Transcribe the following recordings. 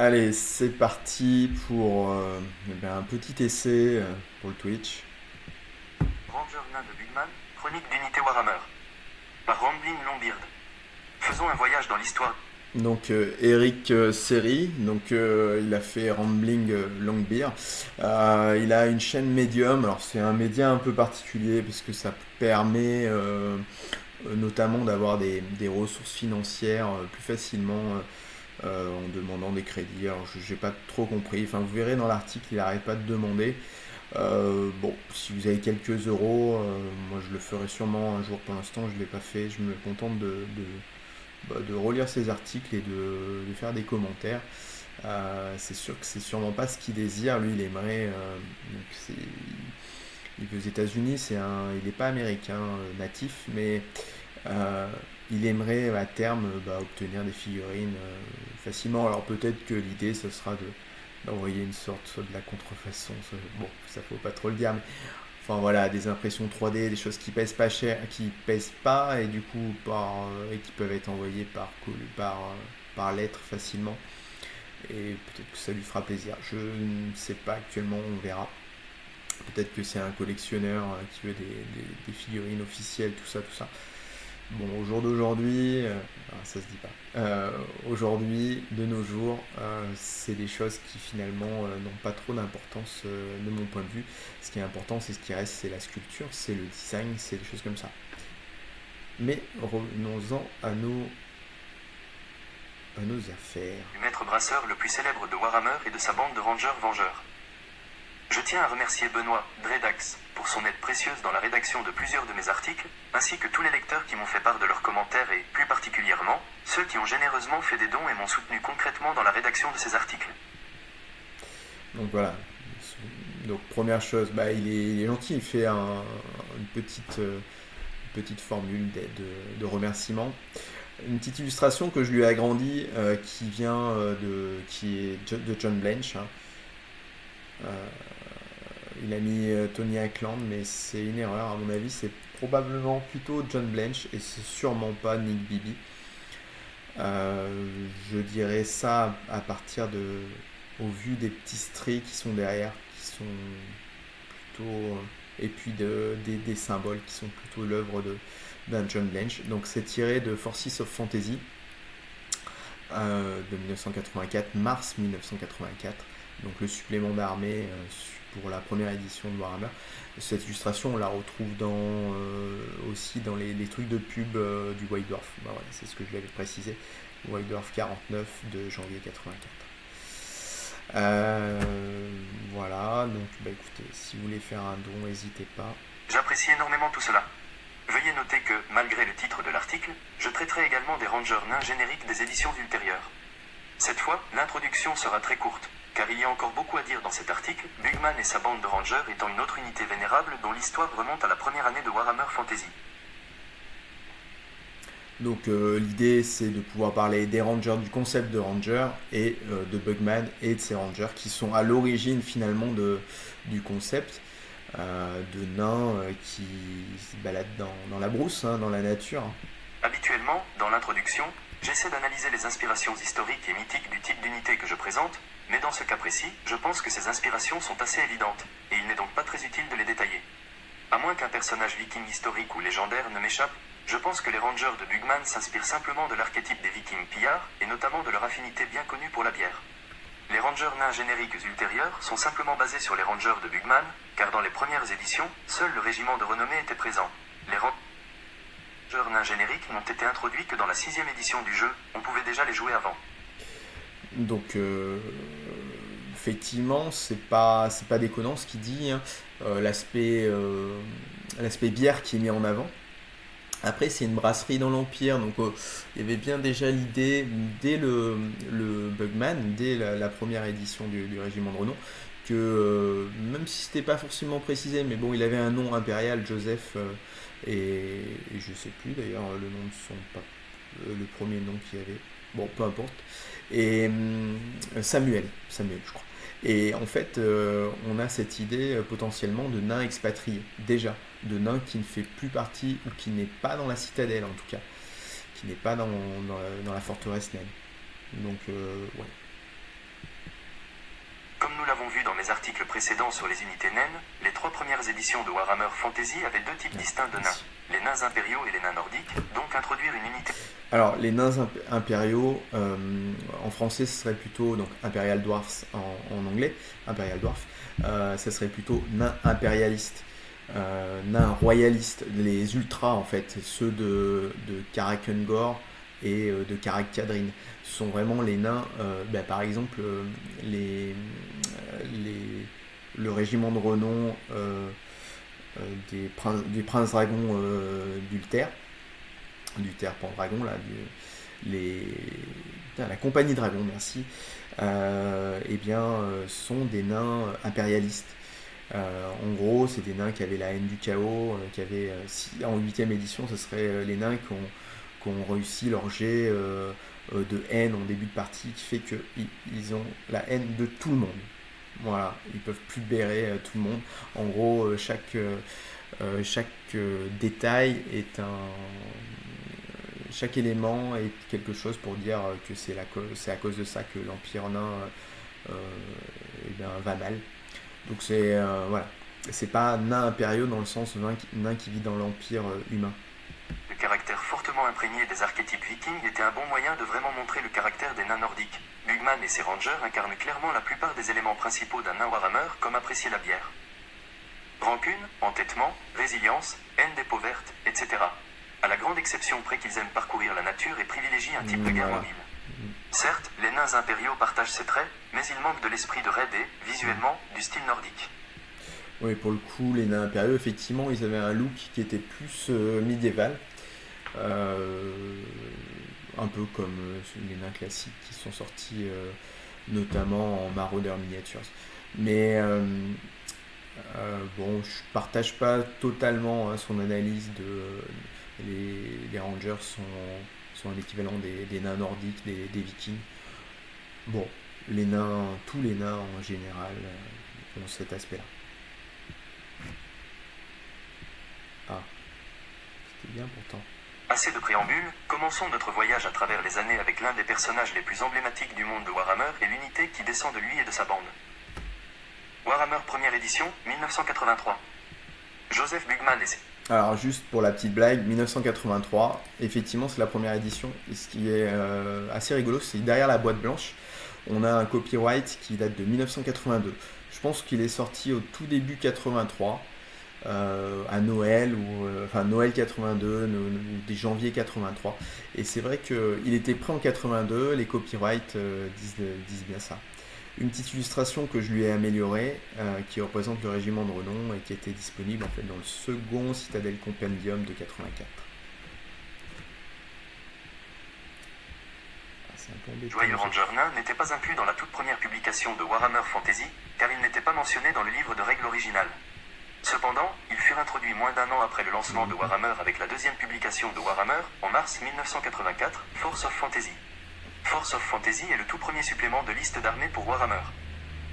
Allez, c'est parti pour un petit essai pour le Twitch. Ranger nain de Bugman, chronique d'unité Warhammer. Par Ramblin Longbeard. Faisons un voyage dans l'histoire. Donc Eric Seri, donc il a fait Rambling Longbeard. Il a une chaîne Medium, alors c'est un média un peu particulier parce que ça permet notamment d'avoir des ressources financières plus facilement en demandant des crédits. Alors j'ai pas trop compris, enfin vous verrez dans l'article il n'arrête pas de demander. Bon, si vous avez quelques euros, moi je le ferai sûrement un jour. Pour l'instant, je ne l'ai pas fait. Je me contente de relire ses articles et de faire des commentaires. C'est sûr que c'est sûrement pas ce qu'il désire. Lui, il aimerait. Donc il vit aux États-Unis. Il n'est pas américain natif, mais euh, il aimerait à terme obtenir des figurines facilement. Alors peut-être que l'idée, ce sera d'envoyer une sorte soit de la contrefaçon. Bon, ça faut pas trop le dire, mais enfin voilà, des impressions 3D, des choses qui pèsent pas cher, qui pèsent pas et du coup et qui peuvent être envoyées par lettre facilement. Et peut-être que ça lui fera plaisir. Je ne sais pas actuellement, on verra. Peut-être que c'est un collectionneur qui veut des figurines officielles, tout ça, tout ça. Bon, au jour d'aujourd'hui, ça se dit pas. Aujourd'hui, de nos jours, c'est des choses qui finalement n'ont pas trop d'importance de mon point de vue. Ce qui est important, c'est ce qui reste, c'est la sculpture, c'est le design, c'est des choses comme ça. Mais revenons-en à nos affaires. Du maître brasseur le plus célèbre de Warhammer et de sa bande de Rangers Vengeurs. Je tiens à remercier Benoît Dredax pour son aide précieuse dans la rédaction de plusieurs de mes articles, ainsi que tous les lecteurs qui m'ont fait part de leurs commentaires et, plus particulièrement, ceux qui ont généreusement fait des dons et m'ont soutenu concrètement dans la rédaction de ces articles. Donc voilà. Donc première chose, il est gentil, il fait une petite formule de remerciement. Une petite illustration que je lui ai agrandie qui est de John Blanche, hein. Euh, il a mis Tony Ackland, mais c'est une erreur à mon avis. C'est probablement plutôt John Blanche et c'est sûrement pas Nick Bibi. Je dirais ça à partir au vu des petits traits qui sont derrière, qui sont plutôt et puis des symboles qui sont plutôt l'œuvre d'un John Blanche. Donc c'est tiré de Forces of Fantasy de 1984, mars 1984. Donc le supplément d'armée pour la première édition de Warhammer. Cette illustration, on la retrouve aussi dans les trucs de pub du White Dwarf. Voilà, c'est ce que je l'avais précisé. White Dwarf 49 de janvier 84. Voilà, donc écoutez, si vous voulez faire un don, n'hésitez pas. J'apprécie énormément tout cela. Veuillez noter que, malgré le titre de l'article, je traiterai également des Rangers nains génériques des éditions ultérieures. Cette fois, l'introduction sera très courte, car il y a encore beaucoup à dire dans cet article, Bugman et sa bande de Rangers étant une autre unité vénérable dont l'histoire remonte à la première année de Warhammer Fantasy. Donc l'idée c'est de pouvoir parler des Rangers, du concept de Ranger et de Bugman et de ces Rangers qui sont à l'origine finalement du concept de nains qui se baladent dans la brousse, hein, dans la nature. Habituellement, dans l'introduction, j'essaie d'analyser les inspirations historiques et mythiques du type d'unité que je présente, mais dans ce cas précis, je pense que ces inspirations sont assez évidentes, et il n'est donc pas très utile de les détailler. À moins qu'un personnage viking historique ou légendaire ne m'échappe, je pense que les Rangers de Bugman s'inspirent simplement de l'archétype des vikings pillards, et notamment de leur affinité bien connue pour la bière. Les Rangers nains génériques ultérieurs sont simplement basés sur les Rangers de Bugman, car dans les premières éditions, seul le régiment de renommée était présent. Les Rangers nains génériques n'ont été introduits que dans la 6ème édition du jeu, on pouvait déjà les jouer avant. Donc effectivement, c'est pas déconnant ce qu'il dit, hein. L'aspect bière qui est mis en avant. Après, c'est une brasserie dans l'Empire, donc il y avait bien déjà l'idée, dès le Bugman, dès la première édition du Régiment de Renom, que même si c'était pas forcément précisé, mais bon, il avait un nom impérial, Joseph, et je sais plus d'ailleurs le nom de le premier nom qu'il y avait. Bon, peu importe. Et Samuel, je crois. Et en fait, on a cette idée potentiellement de nain expatrié, déjà, de nain qui ne fait plus partie, ou qui n'est pas dans la citadelle en tout cas, qui n'est pas dans la forteresse naine. Donc, ouais. Comme nous l'avons vu dans mes articles précédents sur les unités naines, les 3 premières éditions de Warhammer Fantasy avaient 2 types distincts de nains, les nains impériaux et les nains nordiques, donc introduire une unité. Alors, les nains impériaux, en français, ce serait plutôt donc Imperial Dwarfs en anglais, Imperial Dwarf, ça serait plutôt nains impérialistes, nains royalistes, les ultras en fait, ceux de Karakengor et de Karak Kadrin. Ce sont vraiment les nains, par exemple, les- le régiment de renom des princes dragons d'Ulter Pendragon, là, la compagnie dragon, merci, sont des nains impérialistes. En gros, c'est des nains qui avaient la haine du chaos, en 8ème édition, ce serait les nains qui ont réussi leur jet de haine en début de partie, qui fait qu'ils ont la haine de tout le monde. Voilà, ils peuvent plus bérer tout le monde. En gros, chaque détail est chaque élément est quelque chose pour dire que c'est à cause de ça que l'Empire nain va mal. Donc voilà, c'est pas nain impériaux dans le sens nain qui vit dans l'Empire humain. Le caractère fortement imprégné des archétypes vikings était un bon moyen de vraiment montrer le caractère des nains nordiques. Bugman et ses rangers incarnent clairement la plupart des éléments principaux d'un nain Warhammer, comme apprécier la bière. Rancune, entêtement, résilience, haine des peaux vertes, etc. À la grande exception près qu'ils aiment parcourir la nature et privilégient un type de guerre mobile. Certes, les nains impériaux partagent ces traits, mais ils manquent de l'esprit de raid et, visuellement, du style nordique. Oui, pour le coup, les nains impériaux, effectivement, ils avaient un look qui était plus médiéval. Un peu comme les nains classiques qui sont sortis notamment en Marauder Miniatures. Mais je partage pas totalement son analyse les Rangers sont un équivalent des nains nordiques, des Vikings. Bon, tous les nains en général ont cet aspect-là. Ah, c'était bien pourtant. Assez de préambule, commençons notre voyage à travers les années avec l'un des personnages les plus emblématiques du monde de Warhammer et l'unité qui descend de lui et de sa bande. Warhammer première édition, 1983. Joseph Bugman et ses... Alors juste pour la petite blague, 1983, effectivement c'est la première édition, et ce qui est assez rigolo, c'est que derrière la boîte blanche, on a un copyright qui date de 1982. Je pense qu'il est sorti au tout début 83, à Noël, enfin Noël 82, ou des janvier 83. Et c'est vrai qu'il était prêt en 82, les copyrights disent bien ça. Une petite illustration que je lui ai améliorée, qui représente le régiment de renom et qui était disponible en fait dans le second Citadel Compendium de 84. Joyeux Ranger nain n'était pas inclus dans la toute première publication de Warhammer Fantasy, car il n'était pas mentionné dans le livre de règles original. Cependant, ils furent introduits moins d'un an après le lancement de Warhammer avec la deuxième publication de Warhammer, en mars 1984, Force of Fantasy. Force of Fantasy est le tout premier supplément de liste d'armées pour Warhammer.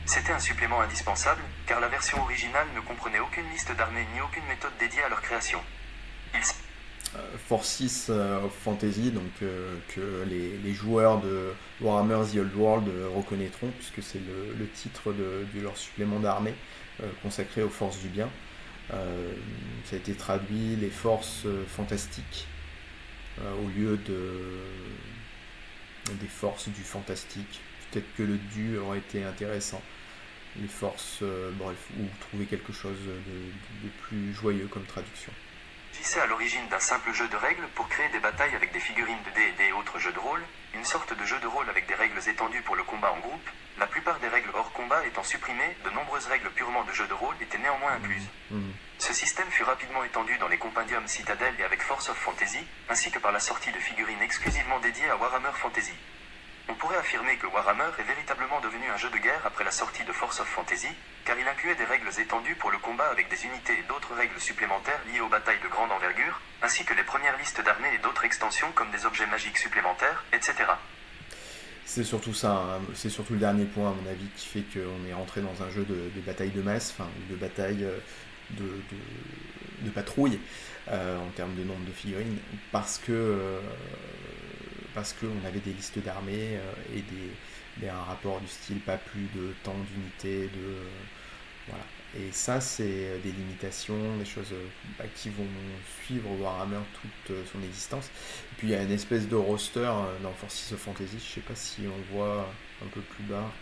C'était un supplément indispensable, car la version originale ne comprenait aucune liste d'armées ni aucune méthode dédiée à leur création. Forces of Fantasy, donc que les joueurs de Warhammer The Old World reconnaîtront, puisque c'est le titre de leur supplément d'armée consacré aux forces du bien. Ça a été traduit les forces fantastiques au lieu des forces du fantastique. Peut-être que le du aurait été intéressant. Les forces, ou trouver quelque chose de plus joyeux comme traduction. Agissait à l'origine d'un simple jeu de règles pour créer des batailles avec des figurines de D&D et autres jeux de rôle, une sorte de jeu de rôle avec des règles étendues pour le combat en groupe. La plupart des règles hors combat étant supprimées, de nombreuses règles purement de jeu de rôle étaient néanmoins incluses. Ce système fut rapidement étendu dans les compendiums Citadel et avec Force of Fantasy, ainsi que par la sortie de figurines exclusivement dédiées à Warhammer Fantasy. On pourrait affirmer que Warhammer est véritablement devenu un jeu de guerre après la sortie de Force of Fantasy, car il incluait des règles étendues pour le combat avec des unités et d'autres règles supplémentaires liées aux batailles de grande envergure, ainsi que les premières listes d'armées et d'autres extensions comme des objets magiques supplémentaires, etc. C'est surtout ça, hein. C'est surtout le dernier point à mon avis qui fait qu'on est rentré dans un jeu de bataille de masse, enfin de bataille de patrouille en termes de nombre de figurines, parce qu'on avait des listes d'armées et un rapport du style pas plus de tant d'unités, voilà. Et ça, c'est des limitations, des choses qui vont suivre Warhammer toute son existence. Et puis il y a une espèce de roster dans Forces of Fantasy, je sais pas si on voit un peu plus bas.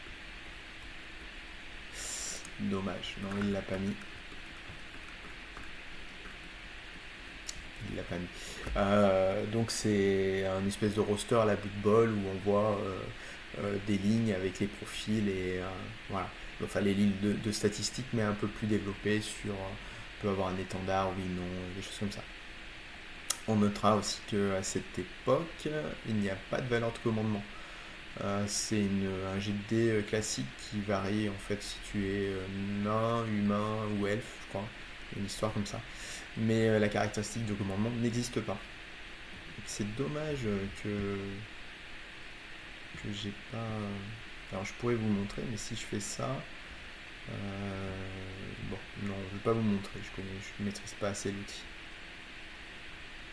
Dommage, non, il l'a pas mis. Il l'a pas mis. Donc c'est un espèce de roster à la Blood Bowl où on voit des lignes avec les profils et voilà. Enfin les lignes de statistiques mais un peu plus développées sur on peut avoir un étendard, oui, non, des choses comme ça. On notera aussi qu'à cette époque, il n'y a pas de valeur de commandement. C'est un jet de dés classique qui varie en fait si tu es nain, humain ou elfe, je crois. Une histoire comme ça. Mais la caractéristique de commandement n'existe pas. C'est dommage que j'ai pas. Alors je pourrais vous montrer, mais si je fais ça, bon, non, je vais pas vous montrer. Je maîtrise pas assez l'outil.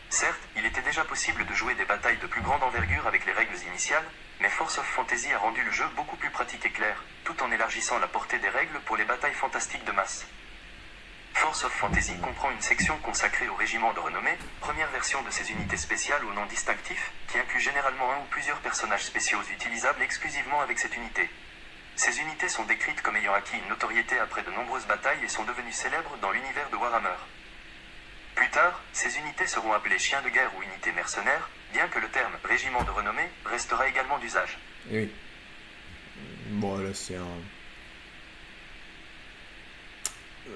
Certes, il était déjà possible de jouer des batailles de plus grande envergure avec les règles initiales, mais Force of Fantasy a rendu le jeu beaucoup plus pratique et clair, tout en élargissant la portée des règles pour les batailles fantastiques de masse. Force of Fantasy comprend une section consacrée au régiment de renommée, première version de ces unités spéciales au nom distinctif, qui inclut généralement un ou plusieurs personnages spéciaux utilisables exclusivement avec cette unité. Ces unités sont décrites comme ayant acquis une notoriété après de nombreuses batailles et sont devenues célèbres dans l'univers de Warhammer. Plus tard, ces unités seront appelées chiens de guerre ou unités mercenaires, bien que le terme régiment de renommée restera également d'usage. Et oui. Bon, là c'est un.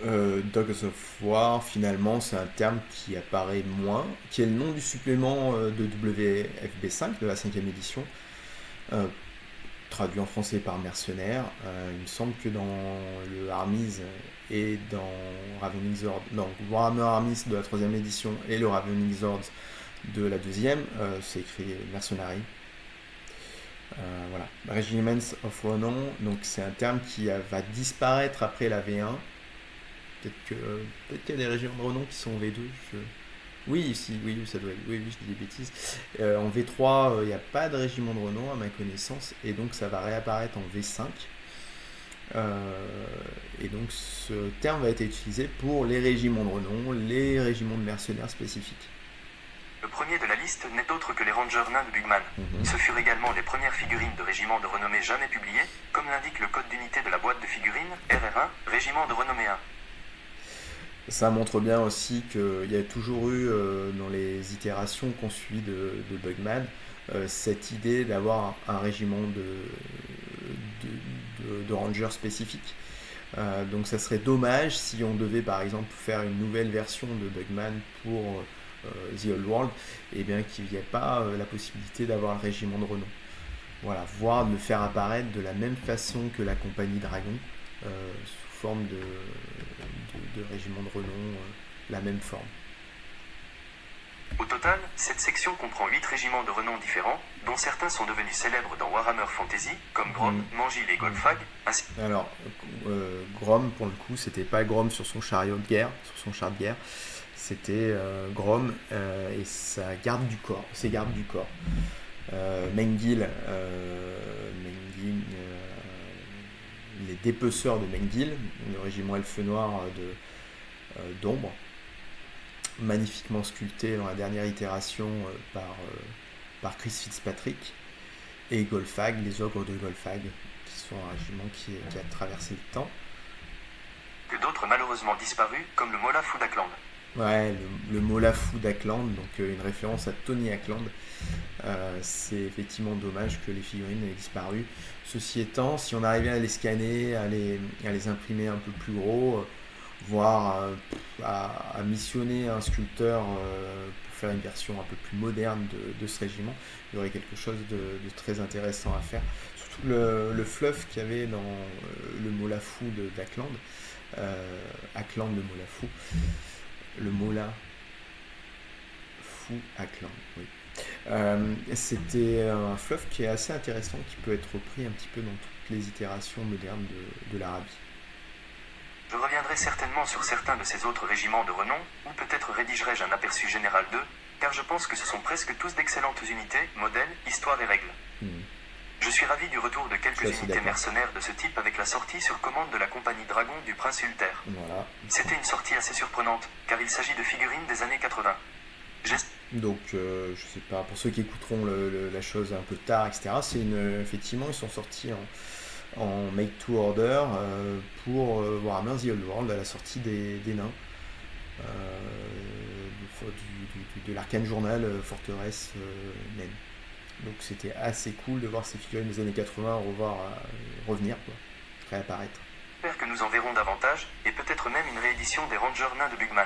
Dogs of War, finalement, c'est un terme qui apparaît moins, qui est le nom du supplément de WFB5, de la 5e édition, traduit en français par mercenaire. Il me semble que dans le Armies et dans Ravening Zord, dans Warhammer Armies de la 3e édition et le Ravening Zord de la 2e, c'est écrit mercenary. Voilà. Regiments of Renown, donc c'est un terme qui va disparaître après la V1. Peut-être qu'il y a des régiments de renom qui sont en V2. Oui, ça doit être. Oui, je dis des bêtises. En V3, il n'y a pas de régiment de renom à ma connaissance, et donc ça va réapparaître en V5. Et donc ce terme va être utilisé pour les régiments de renom, les régiments de mercenaires spécifiques. Le premier de la liste n'est autre que les Rangers nains de Bugman. Ce furent également les premières figurines de régiments de renommée jamais publiées, comme l'indique le code d'unité de la boîte de figurines, RR1, régiment de renommée 1. Ça montre bien aussi qu'il y a toujours eu dans les itérations qu'on suit de Bugman cette idée d'avoir un régiment de rangers spécifiques. Donc ça serait dommage si on devait par exemple faire une nouvelle version de Bugman pour The Old World, et bien qu'il n'y ait pas la possibilité d'avoir le régiment de renom. Voilà, voire de le faire apparaître de la même façon que la compagnie Dragon, sous forme de régiment de renom, la même forme. Au total, cette section comprend 8 régiments de renom différents, dont certains sont devenus célèbres dans Warhammer Fantasy, comme Grom, Mangil et Golfag. Alors, Grom, pour le coup, c'était pas Grom sur son chariot de guerre, sur son char de guerre, c'était Grom et ses gardes du corps. Mengil, les dépeceurs de Mengil, le régiment elfe noir d'ombre, magnifiquement sculpté dans la dernière itération par Chris Fitzpatrick, et Golfag, les ogres de Golfag, qui sont un régiment qui a traversé le temps. Que d'autres malheureusement disparus, comme le Mola Food Ackland. Ouais, le Mola Food Ackland, donc une référence à Tony Ackland. C'est effectivement dommage que les figurines aient disparu. Ceci étant, si on arrivait à les scanner, à les imprimer un peu plus gros, voire à missionner un sculpteur pour faire une version un peu plus moderne de ce régiment, il y aurait quelque chose de très intéressant à faire. Surtout le fluff qu'il y avait dans le Mola Food d'Ackland, Ackland le Mola Fou. Le Mola Fou Ackland, oui. C'était un fluff qui est assez intéressant, qui peut être repris un petit peu dans toutes les itérations modernes de l'Arabie. Je reviendrai certainement sur certains de ces autres régiments de renom, ou peut-être rédigerai-je un aperçu général d'eux, car je pense que ce sont presque tous d'excellentes unités, modèles, histoire et règles. Je suis ravi du retour de Je quelques suis assez unités d'accord. mercenaires de ce type avec la sortie sur commande de la compagnie Dragon du Prince Ulter. Voilà. C'était une sortie assez surprenante, car il s'agit de figurines des années 80. Donc, je sais pas, pour ceux qui écouteront la chose un peu tard, etc., effectivement, ils sont sortis en make to order pour Warhammer The Old World à la sortie des nains de l'Arcane Journal Forteresse Naine. Donc c'était assez cool de voir ces figurines des années 80 revenir, quoi, réapparaître. J'espère que nous en verrons davantage, et peut-être même une réédition des Rangers nains de Bugman.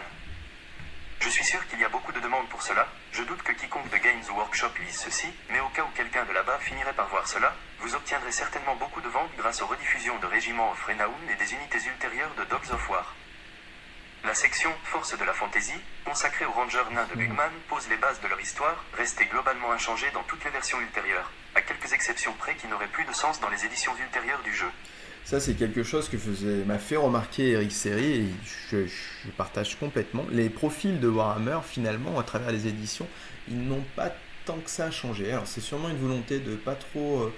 Je suis sûr qu'il y a beaucoup de demandes pour cela, je doute que quiconque de Games Workshop lise ceci, mais au cas où quelqu'un de là-bas finirait par voir cela, vous obtiendrez certainement beaucoup de ventes grâce aux rediffusions de Régiment of Renown et des unités ultérieures de Dogs of War. La section Force de la Fantasy, consacrée aux Rangers nains de Bugman, pose les bases de leur histoire, restée globalement inchangée dans toutes les versions ultérieures, à quelques exceptions près qui n'auraient plus de sens dans les éditions ultérieures du jeu. Ça, c'est quelque chose que m'a fait remarquer Eric Serry et je partage complètement. Les profils de Warhammer, finalement, à travers les éditions, ils n'ont pas tant que ça changé. Alors, c'est sûrement une volonté de pas trop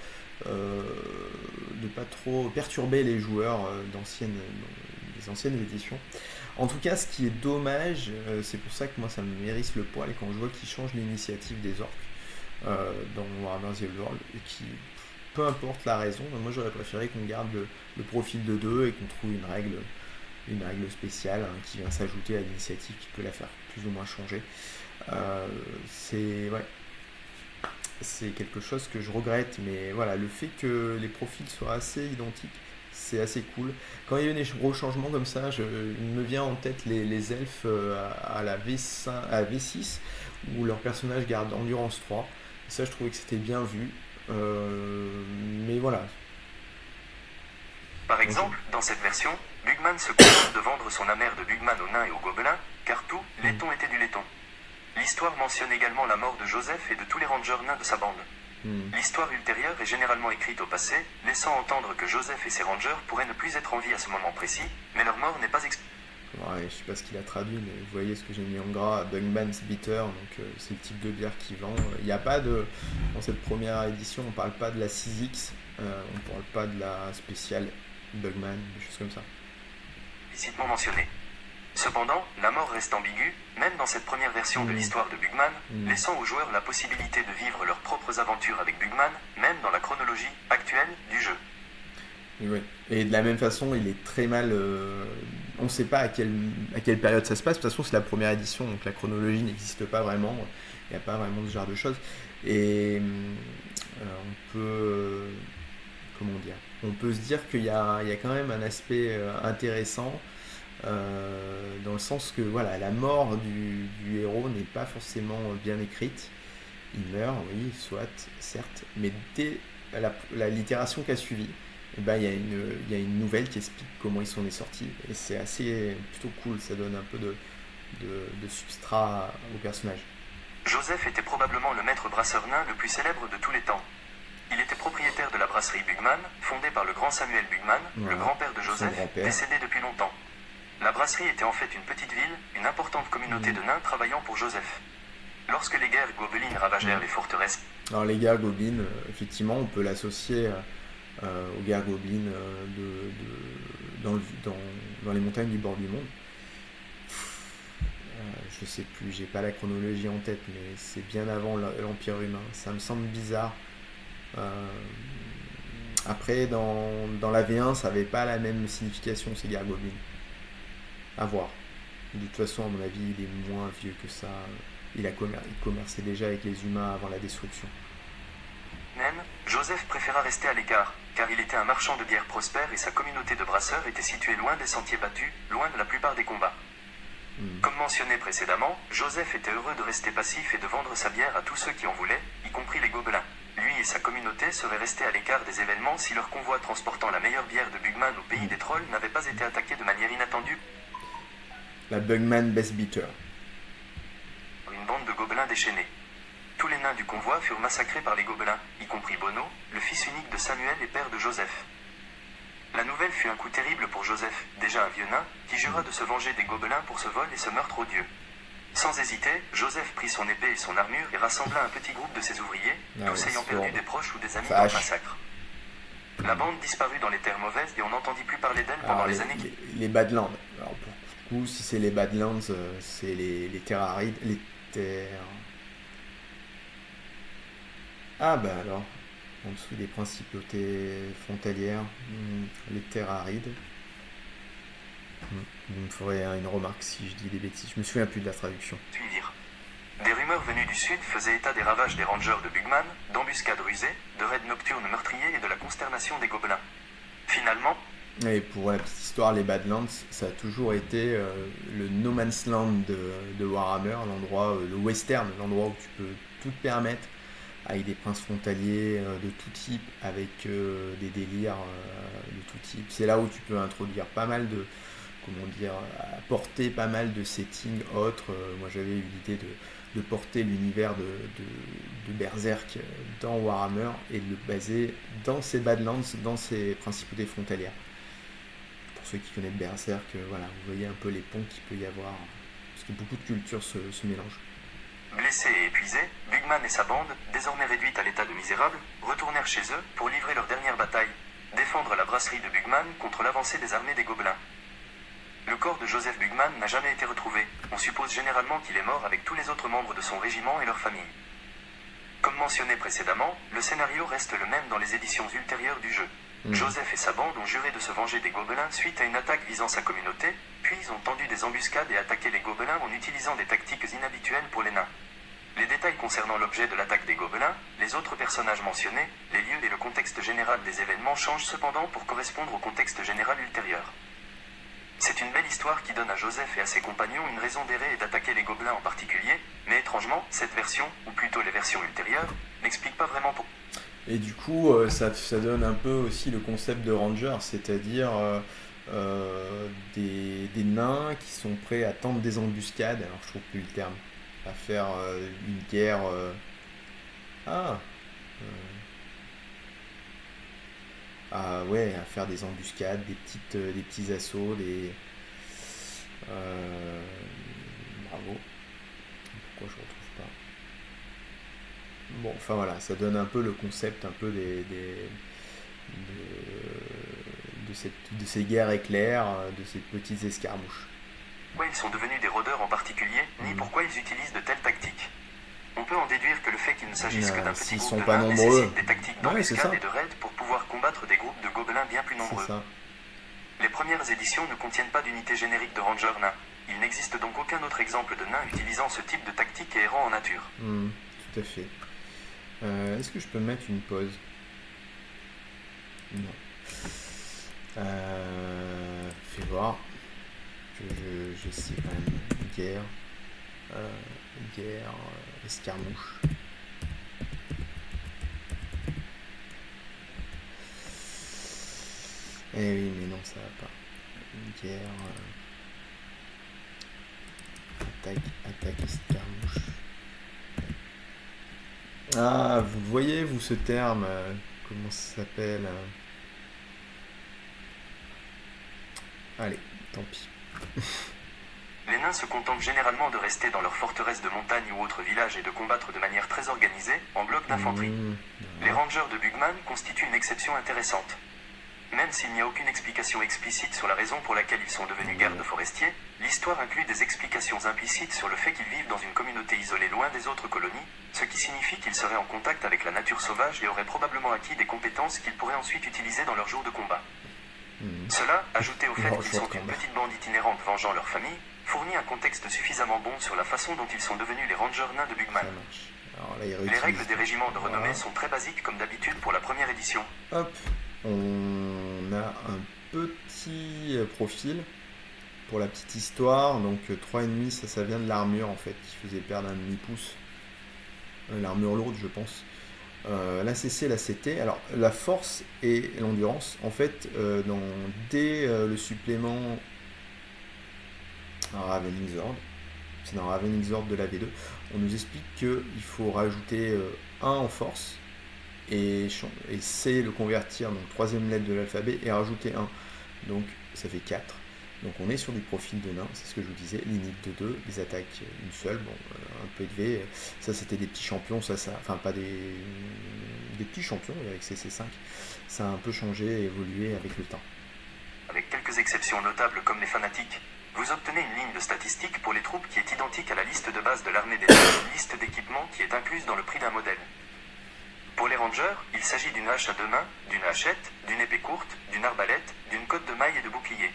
perturber les joueurs des anciennes éditions. En tout cas, ce qui est dommage, c'est pour ça que moi, ça me hérisse le poil quand je vois qu'ils changent l'initiative des orques dans Warhammer The Old World et qui... Peu importe la raison, moi j'aurais préféré qu'on garde le profil de 2 et qu'on trouve une règle spéciale qui vient s'ajouter à l'initiative qui peut la faire plus ou moins changer. C'est quelque chose que je regrette, mais voilà, le fait que les profils soient assez identiques, c'est assez cool. Quand il y a des gros changements comme ça, il me vient en tête les elfes à la V6 où leur personnage garde endurance 3. Et ça, je trouvais que c'était bien vu. Mais voilà. Par exemple, dans cette version, Bugman se contente de vendre son amère de Bugman aux nains et aux gobelins, car tout laiton était du laiton. L'histoire mentionne également la mort de Joseph et de tous les rangers nains de sa bande. L'histoire ultérieure est généralement écrite au passé, laissant entendre que Joseph et ses rangers pourraient ne plus être en vie à ce moment précis, mais leur mort n'est pas expliquée. Ouais, je sais pas ce qu'il a traduit, mais vous voyez ce que j'ai mis en gras, Bugman's Bitter, donc c'est le type de bière qu'il vend. Il n'y a pas de... Dans cette première édition, on parle pas de la 6X, on parle pas de la spéciale Bugman, des choses comme ça. Explicitement mentionné. Cependant, la mort reste ambiguë, même dans cette première version de l'histoire de Bugman, laissant aux joueurs la possibilité de vivre leurs propres aventures avec Bugman, même dans la chronologie actuelle du jeu. Ouais. Et de la même façon, il est très mal... on ne sait pas à quelle période ça se passe. De toute façon, c'est la première édition, donc la chronologie n'existe pas vraiment. Il n'y a pas vraiment ce genre de choses. Et on peut... comment dire ? On peut se dire qu'il y a quand même un aspect intéressant, dans le sens que voilà, la mort du héros n'est pas forcément bien écrite. Il meurt, oui, soit, certes, mais dès l'itération qui a suivi, il y a une nouvelle qui explique comment ils sont sortis et c'est plutôt cool, ça donne un peu de substrat au personnage. Joseph était probablement le maître brasseur nain le plus célèbre de tous les temps. Il était propriétaire de la brasserie Bugman, fondée par le grand Samuel Bugman, le grand-père de Joseph, décédé depuis longtemps. La brasserie était en fait une petite ville, une importante communauté de nains travaillant pour Joseph. Lorsque les guerres gobelines ravagèrent les forteresses... Alors les guerres gobelines, effectivement, on peut l'associer aux guerres gobelines dans les montagnes du bord du monde. Je sais plus, j'ai pas la chronologie en tête, mais c'est bien avant l'Empire humain. Ça me semble bizarre. Après, dans la V1, ça n'avait pas la même signification, ces guerres gobelines. À voir. De toute façon, à mon avis, il est moins vieux que ça. Il commerçait déjà avec les humains avant la destruction. Même, Joseph préféra rester à l'écart, car il était un marchand de bière prospère et sa communauté de brasseurs était située loin des sentiers battus, loin de la plupart des combats. Comme mentionné précédemment, Joseph était heureux de rester passif et de vendre sa bière à tous ceux qui en voulaient, y compris les gobelins. Lui et sa communauté seraient restés à l'écart des événements si leur convoi transportant la meilleure bière de Bugman au pays des trolls n'avait pas été attaqué de manière inattendue. La Bugman Best Beater. Une bande de gobelins déchaînés. Tous les nains du convoi furent massacrés par les gobelins, y compris Bono, le fils unique de Samuel et père de Joseph. La nouvelle fut un coup terrible pour Joseph, déjà un vieux nain, qui jura de se venger des gobelins pour ce vol et ce meurtre odieux. Sans hésiter, Joseph prit son épée et son armure et rassembla un petit groupe de ses ouvriers, tous ayant perdu des proches ou des amis dans le massacre. La bande disparut dans les terres mauvaises et on n'entendit plus parler d'elle pendant les années qui... Les Badlands. Alors pour le coup, si c'est les Badlands, c'est les terres arides. Les terres... Ah bah alors, en dessous des principautés frontalières, les terres arides. Il me faudrait une remarque si je dis des bêtises. Je me souviens plus de la traduction. Suivirent. Des rumeurs venues du sud faisaient état des ravages des rangers de Bugman, d'embuscades rusées, de raids nocturnes meurtriers et de la consternation des gobelins. Finalement... Et pour la petite histoire, les Badlands, ça a toujours été le no man's land de Warhammer, l'endroit, le western, l'endroit où tu peux tout te permettre, avec des princes frontaliers de tout type, avec des délires de tout type. C'est là où tu peux introduire pas mal de, apporter pas mal de settings autres. Moi j'avais eu l'idée de porter l'univers de Berserk dans Warhammer et de le baser dans ces Badlands, dans ces principautés frontalières. Pour ceux qui connaissent Berserk, voilà, vous voyez un peu les ponts qu'il peut y avoir, parce que beaucoup de cultures se mélangent. Blessés et épuisés, Bugman et sa bande, désormais réduite à l'état de misérables, retournèrent chez eux pour livrer leur dernière bataille, défendre la brasserie de Bugman contre l'avancée des armées des gobelins. Le corps de Joseph Bugman n'a jamais été retrouvé. On suppose généralement qu'il est mort avec tous les autres membres de son régiment et leur famille. Comme mentionné précédemment, le scénario reste le même dans les éditions ultérieures du jeu. Joseph et sa bande ont juré de se venger des gobelins suite à une attaque visant sa communauté, puis ont tendu des embuscades et attaqué les gobelins en utilisant des tactiques inhabituelles pour les nains. Les détails concernant l'objet de l'attaque des gobelins, les autres personnages mentionnés, les lieux et le contexte général des événements changent cependant pour correspondre au contexte général ultérieur. C'est une belle histoire qui donne à Joseph et à ses compagnons une raison d'errer et d'attaquer les gobelins en particulier, mais étrangement, cette version, ou plutôt les versions ultérieures, n'explique pas vraiment pourquoi. Et du coup, ça donne un peu aussi le concept de Ranger, c'est-à-dire des nains qui sont prêts à tendre des embuscades, alors je trouve plus le terme, à faire une guerre... à faire des embuscades, des petits assauts, bravo. Pourquoi je retrouve pas? Bon, enfin voilà, ça donne un peu le concept un peu de ces guerres éclairs, de ces petites escarmouches. Pourquoi ils sont devenus des rôdeurs en particulier, ni pourquoi ils utilisent de telles tactiques. On peut en déduire que le fait qu'il ne s'agisse que d'un petit groupe de nains nécessite des tactiques d'embuscade et de raid pour pouvoir combattre des groupes de gobelins bien plus nombreux. Les premières éditions ne contiennent pas d'unité générique de ranger nains. Il n'existe donc aucun autre exemple de nain utilisant ce type de tactique et errant en nature. Tout à fait. Est-ce que je peux mettre une pause? Non. Fais voir. Je sais quand même. Guerre, escarmouche. Eh oui, mais non, ça va pas. Guerre, attaque, escarmouche. Ah, vous voyez, vous, ce terme, comment ça s'appelle? Allez, tant pis. Les nains se contentent généralement de rester dans leur forteresse de montagne ou autre village et de combattre de manière très organisée, en bloc d'infanterie. Les rangers de Bugman constituent une exception intéressante. Même s'il n'y a aucune explication explicite sur la raison pour laquelle ils sont devenus gardes forestiers, l'histoire inclut des explications implicites sur le fait qu'ils vivent dans une communauté isolée loin des autres colonies, ce qui signifie qu'ils seraient en contact avec la nature sauvage et auraient probablement acquis des compétences qu'ils pourraient ensuite utiliser dans leurs jours de combat. Cela, ajouté au fait qu'ils sont une petite bande itinérante vengeant leur famille, fournit un contexte suffisamment bon sur la façon dont ils sont devenus les rangers nains de Bugman. Les règles des régiments de renommée sont très basiques comme d'habitude pour la première édition. Hop, on a un petit profil pour la petite histoire. Donc 3,5, ça vient de l'armure en fait, qui faisait perdre un demi-pouce. L'armure lourde, je pense. L'ACC, l'ACT. Alors la force et l'endurance, en fait, dès le supplément Ravening Zord, c'est dans Ravening Zord de la V2, on nous explique qu'il faut rajouter 1 en force et C le convertir, donc troisième lettre de l'alphabet, et rajouter 1. Donc ça fait 4. Donc on est sur du profil de nain, c'est ce que je vous disais, l'init de 2, les attaques une seule, bon, un peu élevé. Ça c'était des petits champions, enfin pas des petits champions avec CC5. Ça a un peu changé et évolué avec le temps. Avec quelques exceptions notables comme les fanatiques, vous obtenez une ligne de statistiques pour les troupes qui est identique à la liste de base de l'armée des nains, une liste d'équipements qui est incluse dans le prix d'un modèle. Pour les rangers, il s'agit d'une hache à deux mains, d'une hachette, d'une épée courte, d'une arbalète, d'une cotte de maille et de bouclier.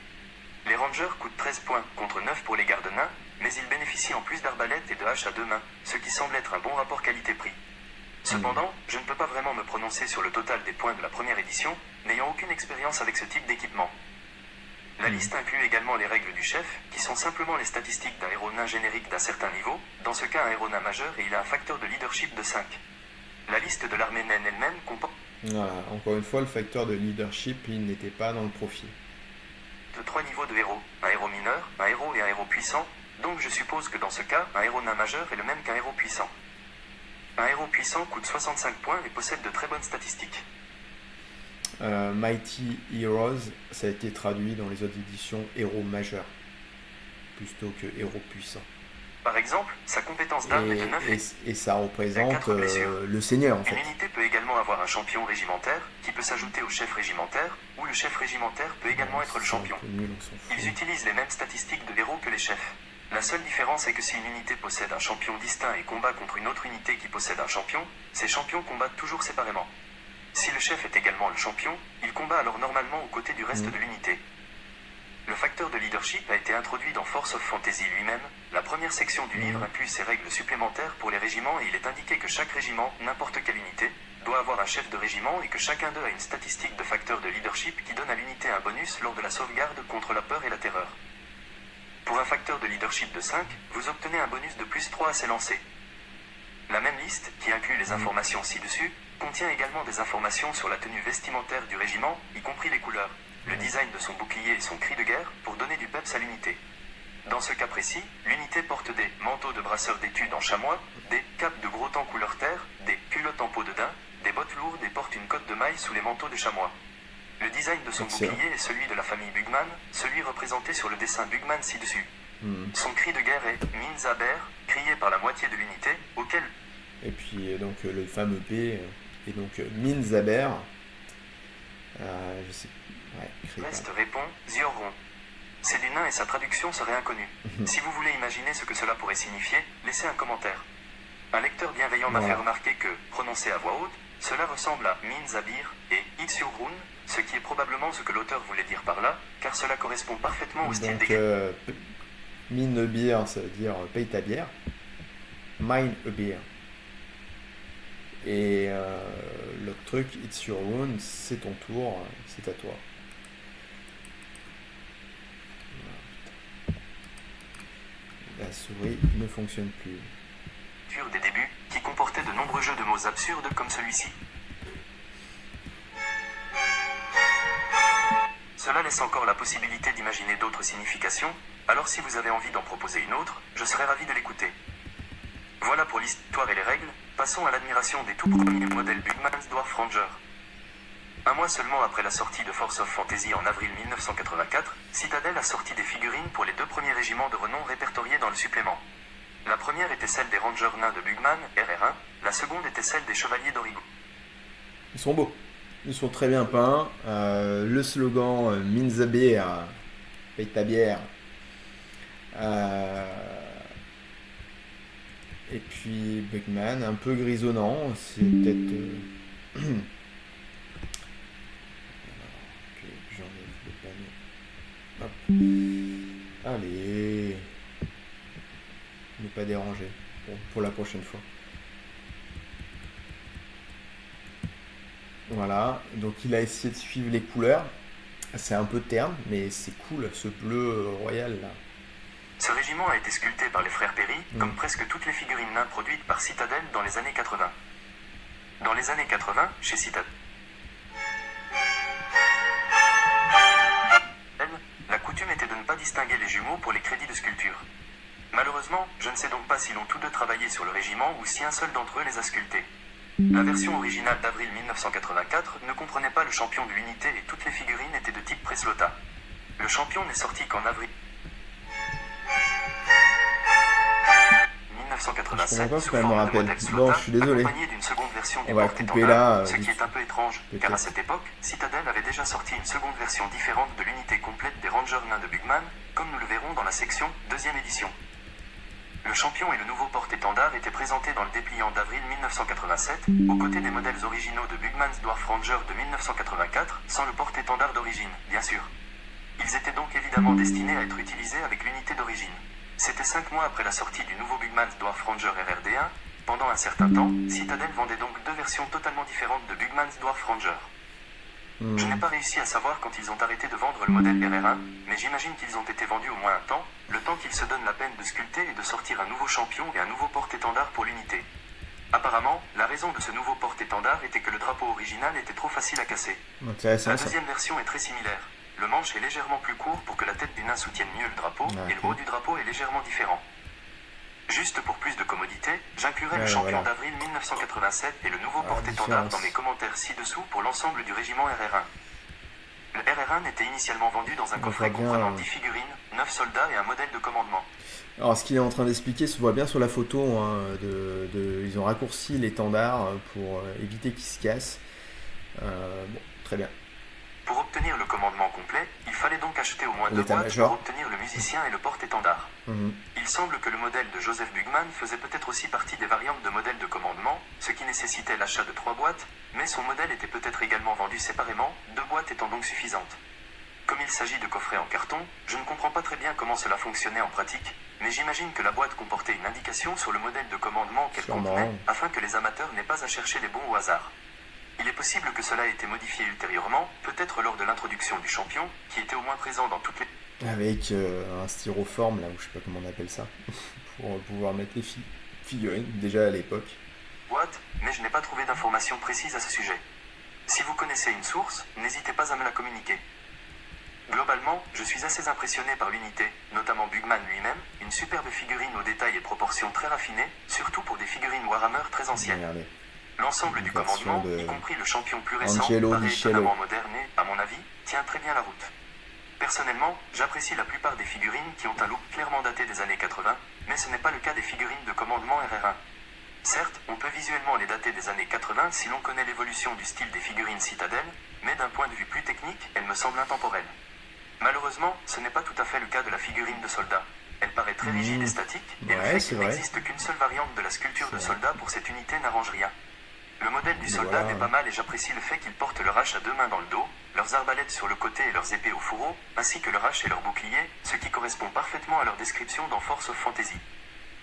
Les rangers coûtent 13 points contre 9 pour les gardes nains, mais ils bénéficient en plus d'arbalètes et de haches à deux mains, ce qui semble être un bon rapport qualité-prix. Cependant, je ne peux pas vraiment me prononcer sur le total des points de la première édition, n'ayant aucune expérience avec ce type d'équipement. La liste inclut également les règles du chef, qui sont simplement les statistiques d'un héros nain générique d'un certain niveau, dans ce cas un héros nain majeur et il a un facteur de leadership de 5. La liste de l'armée naine elle-même comporte... Voilà, encore une fois, le facteur de leadership, il n'était pas dans le profil. De 3 niveaux de héros, un héros mineur, un héros et un héros puissant, donc je suppose que dans ce cas, un héros nain majeur est le même qu'un héros puissant. Un héros puissant coûte 65 points et possède de très bonnes statistiques. Mighty Heroes, ça a été traduit dans les autres éditions héros majeur, plutôt que héros puissant. Par exemple, sa compétence d'arme est de 9 et ça représente le seigneur en fait. Une unité peut également avoir un champion régimentaire, qui peut s'ajouter au chef régimentaire, ou le chef régimentaire peut également être le champion. Ils utilisent les mêmes statistiques de héros que les chefs. La seule différence est que si une unité possède un champion distinct et combat contre une autre unité qui possède un champion, ces champions combattent toujours séparément. Si le chef est également le champion, il combat alors normalement aux côtés du reste de l'unité. Le facteur de leadership a été introduit dans Force of Fantasy lui-même. La première section du livre inclut ces règles supplémentaires pour les régiments et il est indiqué que chaque régiment, n'importe quelle unité, doit avoir un chef de régiment et que chacun d'eux a une statistique de facteur de leadership qui donne à l'unité un bonus lors de la sauvegarde contre la peur et la terreur. Pour un facteur de leadership de 5, vous obtenez un bonus de plus 3 à ses lancers. La même liste, qui inclut les informations ci-dessus, contient également des informations sur la tenue vestimentaire du régiment, y compris les couleurs, le design de son bouclier et son cri de guerre, pour donner du peps à l'unité. Dans ce cas précis, l'unité porte des manteaux de brasseurs d'études en chamois, des capes de gros temps couleur terre, des culottes en peau de daim, des bottes lourdes et porte une cotte de maille sous les manteaux de chamois. Le design de son bouclier est celui de la famille Bugman, celui représenté sur le dessin Bugman ci-dessus. Son cri de guerre est « Minzaber », crié par la moitié de l'unité, auquel... Et puis donc le fameux P, et donc Minzaber, je sais... Ouais, Reste répond « Ziorron ». C'est du nain et sa traduction serait inconnue. Si vous voulez imaginer ce que cela pourrait signifier, laissez un commentaire. Un lecteur bienveillant m'a fait remarquer que, prononcé à voix haute, cela ressemble à Minzabir et Itsurun, ce qui est probablement ce que l'auteur voulait dire par là, car cela correspond parfaitement au style d'écriture. Mine a beer, ça veut dire paye ta bière. Mine a beer. Et l'autre truc, it's your own, c'est ton tour, c'est à toi. La souris ne fonctionne plus. Des débuts, qui comportait de nombreux jeux de mots absurdes comme celui-ci. Cela laisse encore la possibilité d'imaginer d'autres significations, alors si vous avez envie d'en proposer une autre, je serais ravi de l'écouter. Voilà pour l'histoire et les règles, passons à l'admiration des tout premiers modèles Bugman's Dwarf Ranger. Un mois seulement après la sortie de Force of Fantasy en avril 1984, Citadel a sorti des figurines pour les 2 premiers régiments de renom répertoriés dans le supplément. La première était celle des Rangers nains de Bugman, RR1, la seconde était celle des Chevaliers d'Origo. Ils sont beaux, ils sont très bien peints. Le slogan Minzabir, paye ta bière. Et puis Bugman, un peu grisonnant, c'est peut-être. Hop. Allez. Ne pas déranger pour la prochaine fois. Voilà, donc il a essayé de suivre les couleurs. C'est un peu terne, mais c'est cool, ce bleu royal là. Ce régiment a été sculpté par les frères Perry, comme presque toutes les figurines nains produites par Citadel dans les années 80. Dans les années 80, chez Citadel, la coutume était de ne pas distinguer les jumeaux pour les crédits de sculpture. Malheureusement, je ne sais donc pas s'ils ont tous deux travaillé sur le régiment ou si un seul d'entre eux les a sculptés. La version originale d'avril 1984 ne comprenait pas le champion de l'unité et toutes les figurines étaient de type Preslota. Le champion n'est sorti qu'en avril Je comprends 1987 pas sous pourquoi elle me forme de rappelle. modèle Bon, Slotta, je suis désolé. accompagné d'une seconde version On du va couper porte-étendard, là, ce qui est un peu étrange, car à peut-être. cette époque, Citadel avait déjà sorti une seconde version différente de l'unité complète des Rangers nains de Bugman, comme nous le verrons dans la section deuxième édition. Le champion et le nouveau porte-étendard étaient présentés dans le dépliant d'avril 1987, aux côtés des modèles originaux de Bugman's Dwarf Ranger de 1984, sans le porte-étendard d'origine, bien sûr. Ils étaient donc évidemment destinés à être utilisés avec l'unité d'origine. C'était 5 mois après la sortie du nouveau Bugman's Dwarf Ranger RRD1. Pendant un certain temps, Citadel vendait donc deux versions totalement différentes de Bugman's Dwarf Ranger. Je n'ai pas réussi à savoir quand ils ont arrêté de vendre le modèle RR1, mais j'imagine qu'ils ont été vendus au moins un temps, le temps qu'ils se donnent la peine de sculpter et de sortir un nouveau champion et un nouveau porte-étendard pour l'unité. Apparemment, la raison de ce nouveau porte-étendard était que le drapeau original était trop facile à casser. Intéressant La ça. deuxième version est très similaire. Le manche est légèrement plus court pour que la tête du nain soutienne mieux le drapeau, et le haut du drapeau est légèrement différent. Juste pour plus de commodité, j'inclurai le champion d'avril 1987 et le nouveau porte-étendard dans mes commentaires ci-dessous pour l'ensemble du régiment RR1. Le RR1 était initialement vendu dans un coffret comprenant 10 figurines, 9 soldats et un modèle de commandement. Alors ce qu'il est en train d'expliquer se voit bien sur la photo, hein, ils ont raccourci l'étendard pour éviter qu'il se casse. Bon, très bien. Pour obtenir le commandement complet, il fallait donc acheter au moins 2 boîtes pour obtenir le musicien et le porte-étendard. Il semble que le modèle de Joseph Bugman faisait peut-être aussi partie des variantes de modèles de commandement, ce qui nécessitait l'achat de 3 boîtes, mais son modèle était peut-être également vendu séparément, 2 boîtes étant donc suffisantes. Comme il s'agit de coffrets en carton, je ne comprends pas très bien comment cela fonctionnait en pratique, mais j'imagine que la boîte comportait une indication sur le modèle de commandement qu'elle contenait, afin que les amateurs n'aient pas à chercher les bons au hasard. Il est possible que cela ait été modifié ultérieurement, peut-être lors de l'introduction du champion, qui était au moins présent dans toutes les... Avec un styroforme, là, ou je sais pas comment on appelle ça, pour pouvoir mettre les figurines, déjà à l'époque. Boîte, mais je n'ai pas trouvé d'informations précises à ce sujet. Si vous connaissez une source, n'hésitez pas à me la communiquer. Globalement, je suis assez impressionné par l'unité, notamment Bugman lui-même, une superbe figurine aux détails et proportions très raffinées, surtout pour des figurines Warhammer très anciennes. Regardez. L'ensemble du commandement, y compris le champion plus récent, Angelo paraît Di Cielo. étonnamment moderne et, à mon avis, tient très bien la route. Personnellement, j'apprécie la plupart des figurines qui ont un look clairement daté des années 80, mais ce n'est pas le cas des figurines de commandement RR1. Certes, on peut visuellement les dater des années 80 si l'on connaît l'évolution du style des figurines Citadel, mais d'un point de vue plus technique, elles me semblent intemporelles. Malheureusement, ce n'est pas tout à fait le cas de la figurine de soldat. Elle paraît très rigide et statique, et le fait qu'il n'existe qu'une seule variante de la sculpture de soldat pour cette unité n'arrange rien. Le modèle du soldat n'est pas mal et j'apprécie le fait qu'ils portent leur hache à 2 mains dans le dos, leurs arbalètes sur le côté et leurs épées au fourreau, ainsi que leur hache et leur bouclier, ce qui correspond parfaitement à leur description dans Force of Fantasy.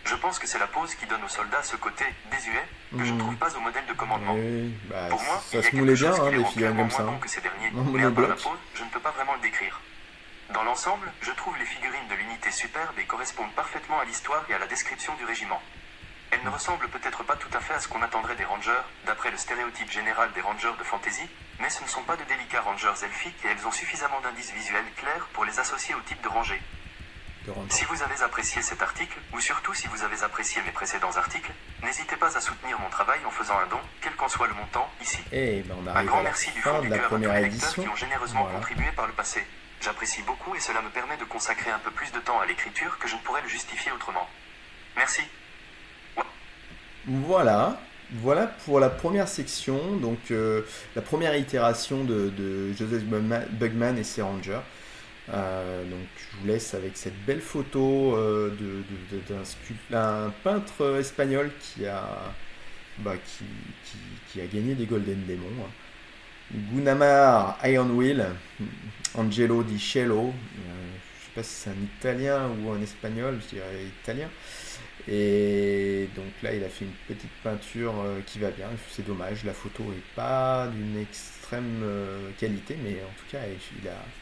Je pense que c'est la pose qui donne aux soldats ce côté désuet que je ne trouve pas au modèle de commandement. Pour moi, il y a quelque chose qui les rend clairement moins bons que ces derniers, mais à part la pose, je ne peux pas vraiment le décrire. Dans l'ensemble, je trouve les figurines de l'unité superbes et correspondent parfaitement à l'histoire et à la description du régiment. Elles ne ressemblent peut-être pas tout à fait à ce qu'on attendrait des rangers, d'après le stéréotype général des rangers de fantasy, mais ce ne sont pas de délicats rangers elfiques et elles ont suffisamment d'indices visuels clairs pour les associer au type de rangée. Si vous avez apprécié cet article, ou surtout si vous avez apprécié mes précédents articles, n'hésitez pas à soutenir mon travail en faisant un don, quel qu'en soit le montant, ici. Un grand merci du fond du cœur à tous les lecteurs qui ont généreusement contribué par le passé. J'apprécie beaucoup et cela me permet de consacrer un peu plus de temps à l'écriture que je ne pourrais le justifier autrement. Merci. Voilà pour la première section, donc la première itération de Joseph Bugman et ses Rangers. Donc je vous laisse avec cette belle photo d'un peintre espagnol qui a gagné des Golden Demons. Gunamar Ironwheel, Angelo Di Cielo, je sais pas si c'est un italien ou un espagnol, je dirais italien. Et donc là, il a fait une petite peinture qui va bien. C'est dommage, la photo est pas d'une extrême qualité, mais en tout cas,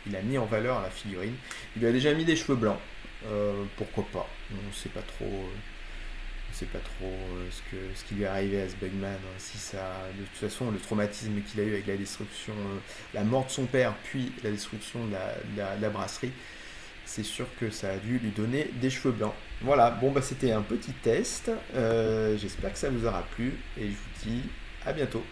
il a mis en valeur la figurine. Il lui a déjà mis des cheveux blancs, pourquoi pas. On ne sait pas trop, ce qui lui est arrivé à ce Bugman. Si ça, de toute façon, le traumatisme qu'il a eu avec la destruction, la mort de son père, puis la destruction de la brasserie. C'est sûr que ça a dû lui donner des cheveux blancs. Voilà, bon c'était un petit test. J'espère que ça vous aura plu et je vous dis à bientôt.